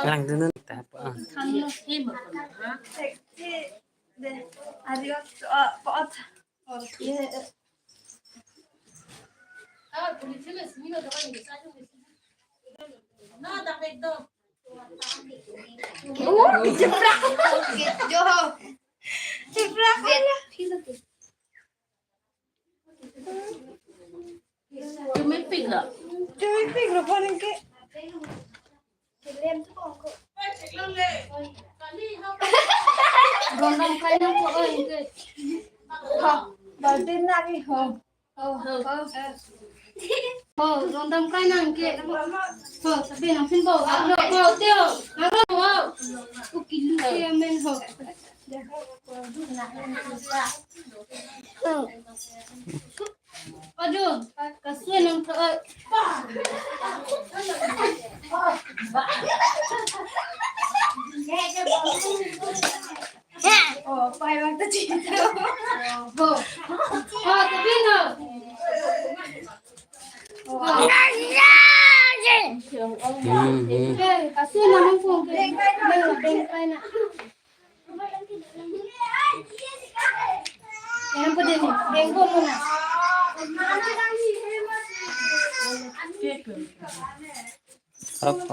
Lang dun tap. 네, 아리가또. 뻗. 예. Jeplak. Jo. Jeplak. Tumipig na. Tumipig na parang ke. Gondang kayo po oy. Ha, baltin na ki ho. Gondang kayo nang ke. Sabi ng simbo. Ano ko teo. Ano mo? Ukilo siya men ho. Aduh, kasihan ng Oh, pahay magtachito. Sabi na. Kasi naman po. Bengkay na. Yan po din. Bengko muna. Apa?